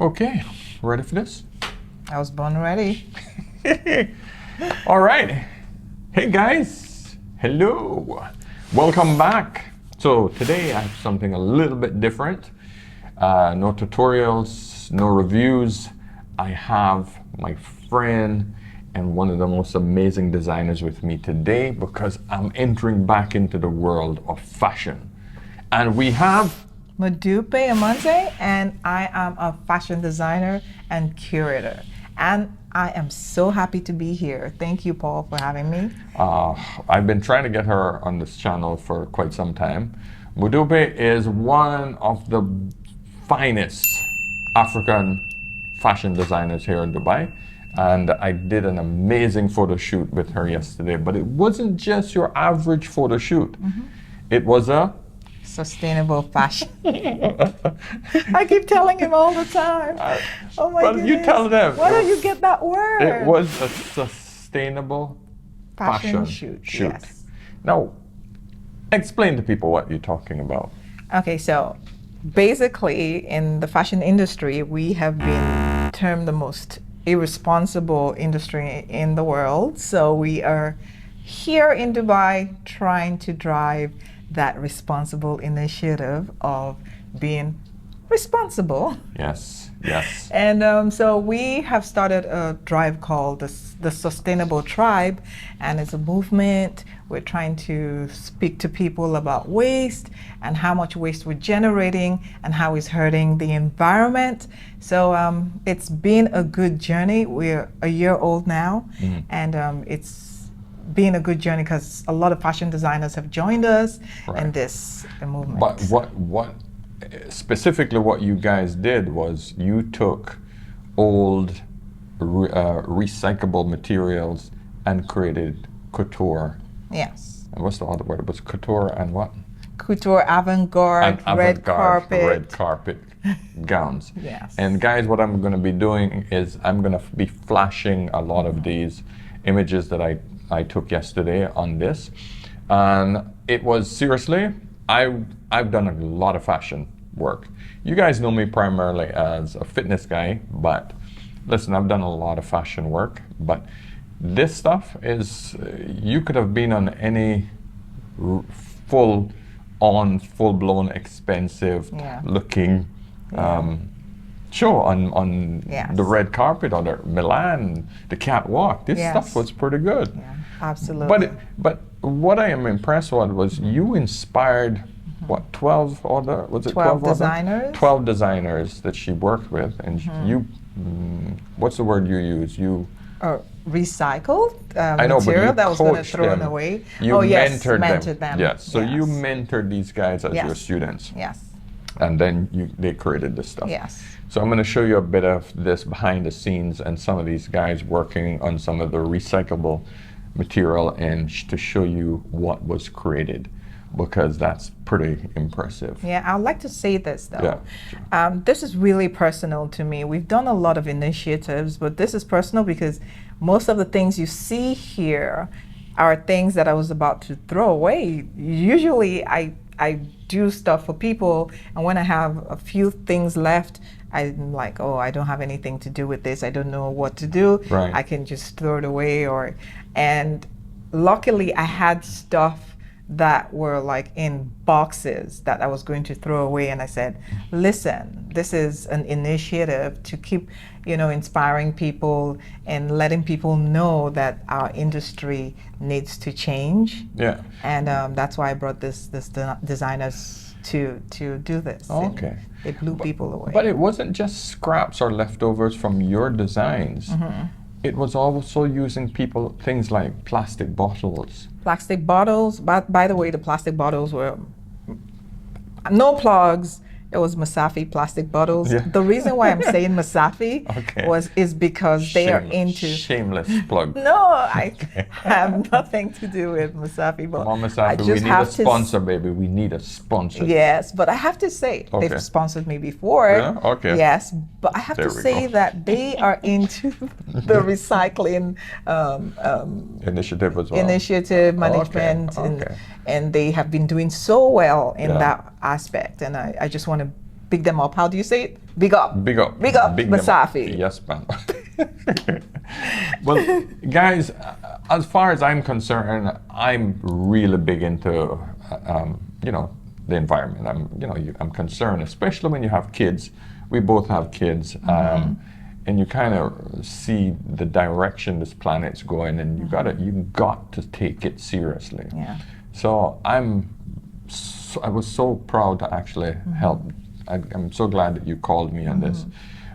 Okay, ready for this? I was born ready. All right. Hey guys, hello. Welcome back. So today I have something a little bit different. No tutorials, no reviews. I have my friend and one of the most amazing designers with me today because I'm entering back into the world of fashion. And we have Modupe, Omonze, and I am a fashion designer and curator. And I am so happy to be here. Thank you, Paul, for having me. I've been trying to get her on this channel for quite some time. Modupe is one of the finest African fashion designers here in Dubai. And I did an amazing photo shoot with her yesterday. But it wasn't just your average photo shoot. It was a Sustainable fashion. I keep telling him all the time. Oh my goodness. You tell them. Why don't you get that word? It was a sustainable fashion shoot. Yes. Now, explain to people what you're talking about. Okay, so basically in the fashion industry, we have been termed the most irresponsible industry in the world. So we are here in Dubai trying to drive that responsible initiative of being responsible. Yes, yes. And so we have started a drive called the Sustainable Tribe, and it's a movement. We're trying to speak to people about waste and how much waste we're generating and how it's hurting the environment. So it's been a good journey. We're a year old now, and it's been a good journey because a lot of fashion designers have joined us in this movement. But what specifically what you guys did was you took old recyclable materials and created couture. Yes. And what's the other word? It was couture and what? Couture, avant-garde, red carpet gowns. Yes. And guys, what I'm going to be doing is I'm going to be flashing a lot of these images that I took yesterday on this, and it was seriously, I've done a lot of fashion work. You guys know me primarily as a fitness guy, but listen, I've done a lot of fashion work, but this stuff is, you could have been on any full-blown expensive looking show on the red carpet or the Milan, the catwalk. This stuff was pretty good. Yeah, absolutely. But what I am impressed with was you inspired what 12 other, was it 12 designers? 12 designers that she worked with, and you, what's the word you use? You recycled I know, material but that was going to coached thrown them. away. You mentored them. Yes. So yes. you mentored these guys as your students. Yes. And then they created this stuff. Yes. So I'm going to show you a bit of this behind the scenes and some of these guys working on some of the recyclable material and to show you what was created, because that's pretty impressive. Yeah, I'd like to say this though. Yeah. This is really personal to me. We've done a lot of initiatives, but this is personal because most of the things you see here are things that I was about to throw away. Usually I do stuff for people, and when I have a few things left, I'm like, oh, I don't have anything to do with this. I don't know what to do. Right. I can just throw it away. And luckily I had stuff that were like in boxes that I was going to throw away, and I said, listen, this is an initiative to keep, inspiring people and letting people know that our industry needs to change. Yeah. And that's why I brought this designers to do this. Okay. It blew people away. But it wasn't just scraps or leftovers from your designs. It was also using things like plastic bottles. Plastic bottles, by the way, the plastic bottles were no plugs. It was Masafi plastic bottles. Yeah. The reason why I'm saying Masafi is because they are into shameless plug. No, I have nothing to do with Masafi. But Come on, Masafi, we need a sponsor, baby. We need a sponsor. Yes, but I have to say, they've sponsored me before. Yeah? Okay. Yes, but I have to say that they are into the recycling initiative as well. Initiative management, and they have been doing so well in that aspect. And I just want to big them up. How do you say it? Big up. Big up. Big up, Big them up. Masafi. Yes, ma'am. Well, guys, as far as I'm concerned, I'm really big into, you know, the environment. I'm concerned, especially when you have kids. We both have kids, and you kind of see the direction this planet's going, and you've got to take it seriously. Yeah. So I was so proud to actually help. I'm so glad that you called me on this.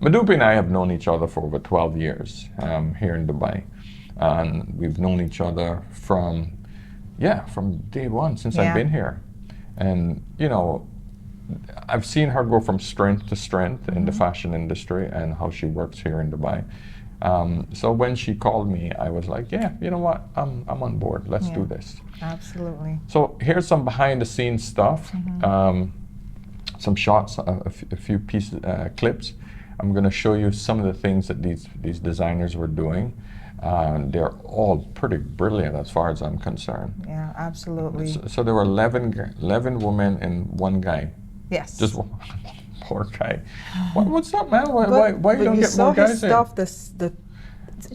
Modupe and I have known each other for over 12 years here in Dubai. And we've known each other from day one since I've been here. And, you know, I've seen her go from strength to strength in the fashion industry and how she works here in Dubai. So when she called me, I was like, yeah, you know what, I'm on board. Let's do this. Absolutely. So here's some behind the scenes stuff. Some shots, a few pieces, clips. I'm going to show you some of the things that these designers were doing. They're all pretty brilliant as far as I'm concerned. Yeah, absolutely. So there were 11 women and one guy. Yes. Just one poor guy. What's up, man? Why you don't get more guys in?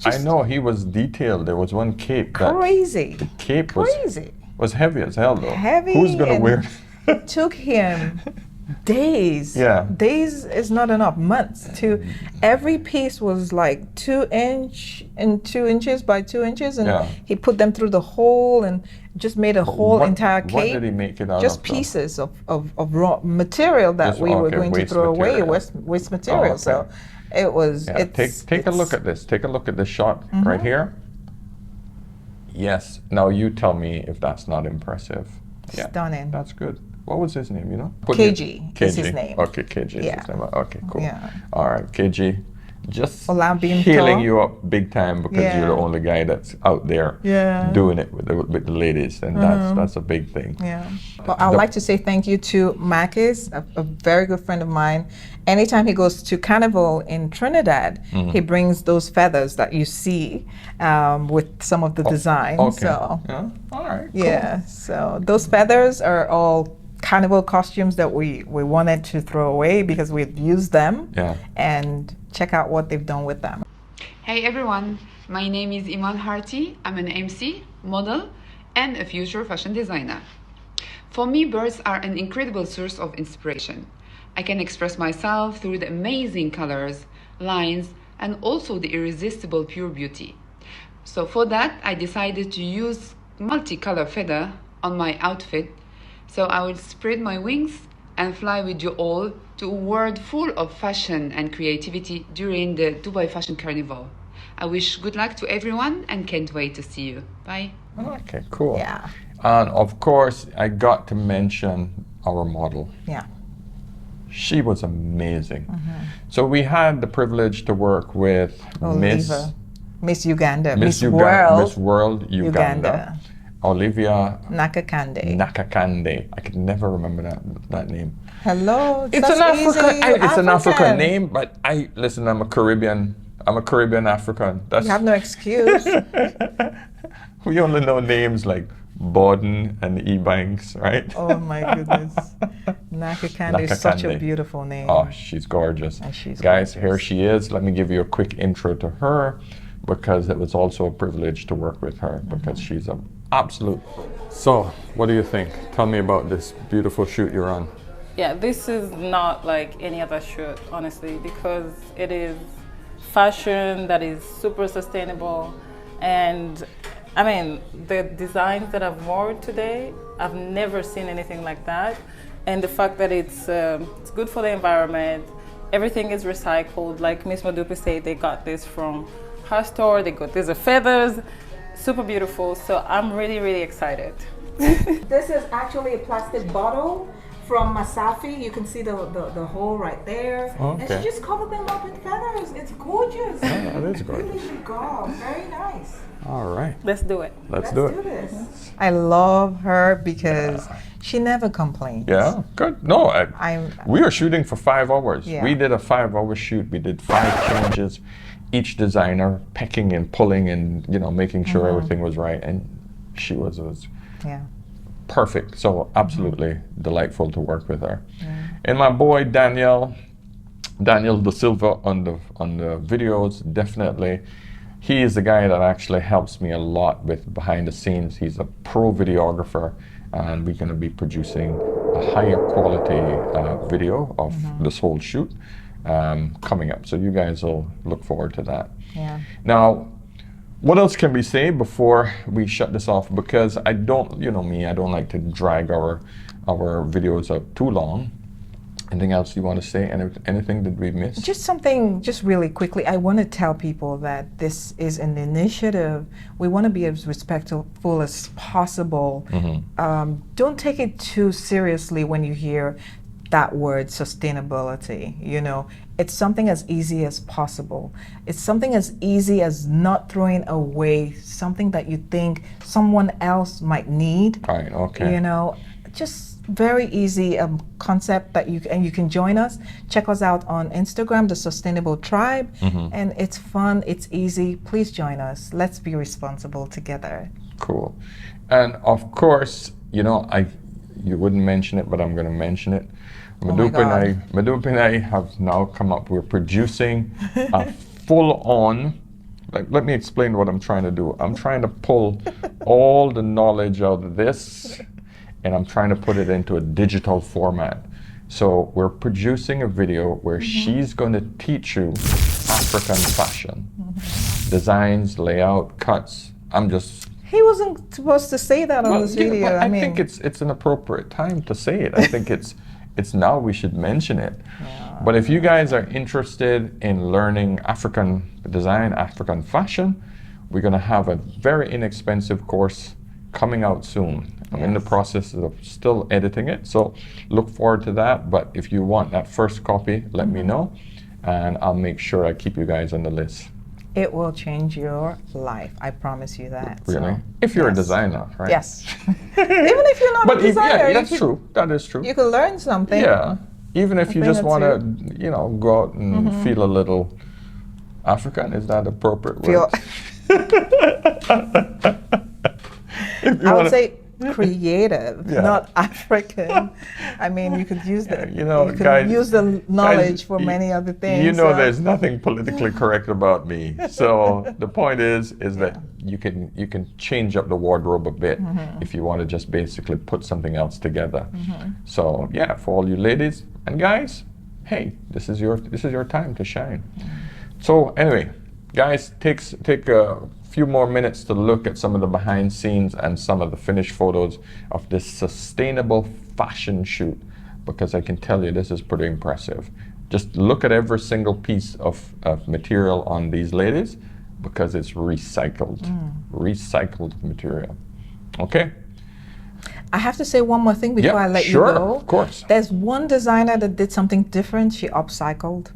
I know, he was detailed. There was one cape. Crazy. The cape crazy. was heavy as hell, though. Heavy. Who's going to wear it? It took him days. Yeah. Days is not enough. Months. Every piece was like 2 inches by 2 inches, and he put them through the hole and just made a whole entire cape. What did he make it out of? Just pieces of raw material that we were going to throw away, waste material. Okay. So it was. Yeah. Take a look at this. Take a look at this shot right here. Yes. Now you tell me if that's not impressive. Stunning. That's good. What was his name, you know? KG is his name. Okay, KG is his name. Okay, cool. Yeah. All right, KG. Just I'm being healing told. you up big time because you're the only guy that's out there doing it with the ladies, and that's a big thing. Yeah. Well, I'd like to say thank you to Marcus, a very good friend of mine. Anytime he goes to Carnival in Trinidad, he brings those feathers that you see with some of the designs. Okay. So, yeah. All right. Cool. Yeah. So those feathers are all Carnival costumes that we wanted to throw away because we've used them. Yeah. And check out what they've done with them. Hey everyone, my name is Iman Harti. I'm an MC, model, and a future fashion designer. For me, birds are an incredible source of inspiration. I can express myself through the amazing colors, lines, and also the irresistible pure beauty. So for that, I decided to use multicolor feather on my outfit. So I will spread my wings and fly with you all to a world full of fashion and creativity during the Dubai Fashion Carnival. I wish good luck to everyone and can't wait to see you. Bye. Okay, cool. Yeah. And of course, I got to mention our model. Yeah. She was amazing. So we had the privilege to work with Miss Uganda, Miss World Uganda. Olivia Nakakande. I could never remember that name. Hello. It's an African name, but I'm a Caribbean African. You have no excuse. We only know names like Borden and Ebanks, right? Oh my goodness. Nakakande is such a beautiful name. Oh, she's gorgeous. And she's Guys, gorgeous. here she is. Let me give you a quick intro to her because it was also a privilege to work with her because she's an absolute. So, what do you think? Tell me about this beautiful shoot you're on. Yeah, this is not like any other shoot, honestly, because it is fashion that is super sustainable. And I mean, the designs that I've worn today, I've never seen anything like that. And the fact that it's good for the environment, everything is recycled. Like Miss Modupe said, they got this from her store, these are feathers, super beautiful. So I'm really, really excited. This is actually a plastic bottle from Masafi. You can see the hole right there. Okay. And she just covered them up with feathers. It's gorgeous. Oh, that is gorgeous. Really good. Very nice. All right. Let's do it. Let's do it. this. I love her because she never complains. Yeah, good. No, we are shooting for 5 hours. Yeah. We did a 5-hour shoot. We did 5 changes. Each designer pecking and pulling and making sure everything was right. And she was yeah. perfect. So absolutely delightful to work with her. Yeah. And my boy Daniel Da Silva on the videos, definitely. He is the guy that actually helps me a lot with behind the scenes. He's a pro videographer, and we're going to be producing a higher quality video of this whole shoot coming up. So you guys will look forward to that. Yeah. Now, what else can we say before we shut this off? Because I don't, you know me, I don't like to drag our videos out too long. Anything else you want to say? Anything that we missed? Just something, just really quickly, I want to tell people that this is an initiative. We want to be as respectful as possible. Don't take it too seriously when you hear that word sustainability. You know, it's something as easy as possible. It's something as easy as not throwing away something that you think someone else might need. Right, okay. You know, just very easy concept that you can join us. Check us out on Instagram, The Sustainable Tribe, and it's fun, it's easy. Please join us. Let's be responsible together. Cool. And of course, you know, you wouldn't mention it, but I'm going to mention it. Modupe and I have now come up. We're producing a full-on. Let me explain what I'm trying to do. I'm trying to pull all the knowledge out of this, and I'm trying to put it into a digital format. So we're producing a video where she's going to teach you African fashion, designs, layout, cuts. He wasn't supposed to say that on this video. I think it's an appropriate time to say it. I think it's now we should mention it. Yeah. But if you guys are interested in learning African design, African fashion, we're going to have a very inexpensive course coming out soon. I'm in the process of still editing it, so look forward to that. But if you want that first copy, let me know, and I'll make sure I keep you guys on the list. It will change your life. I promise you that. Really? So, if you're a designer, right? Yes. Even if you're not a designer. Yeah, that's true. That is true. You can learn something. Yeah. Even if you just want to, you know, go out and feel a little African, is that appropriate word? I would say creative, not African. I mean, you could use the use the knowledge for many other things. You know, there's nothing politically correct about me. So the point is that you can change up the wardrobe a bit if you want to just basically put something else together. So yeah, for all you ladies and guys, hey, this is your time to shine. So anyway, guys, take a few more minutes to look at some of the behind scenes and some of the finished photos of this sustainable fashion shoot, because I can tell you this is pretty impressive. Just look at every single piece of material on these ladies, because it's recycled material. Okay? I have to say one more thing before I let you go. Of course. There's one designer that did something different. She upcycled.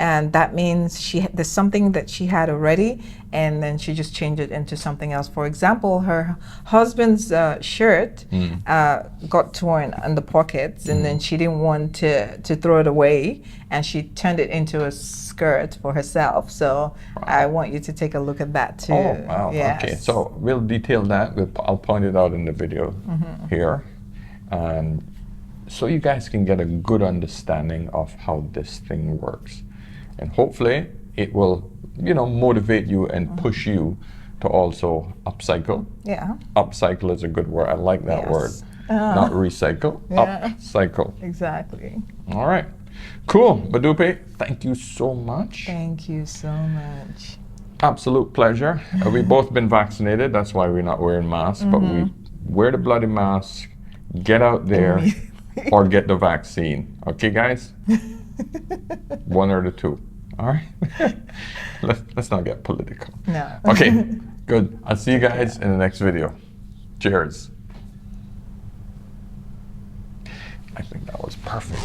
And that means there's something that she had already, and then she just changed it into something else. For example, her husband's shirt got torn in the pockets, and then she didn't want to throw it away, and she turned it into a skirt for herself. So I want you to take a look at that too. Oh, wow. Yes. Okay, so we'll detail that. I'll point it out in the video here. So you guys can get a good understanding of how this thing works. And hopefully it will, you know, motivate you and push you to also upcycle. Yeah. Upcycle is a good word. I like that word. Not recycle, upcycle. Exactly. All right. Cool. Modupe, thank you so much. Thank you so much. Absolute pleasure. We've both been vaccinated. That's why we're not wearing masks. But we wear the bloody mask, get out there, or get the vaccine. Okay, guys? One or the two. All right. Let's not get political. No. Okay. Good. I'll see you guys in the next video. Cheers. I think that was perfect.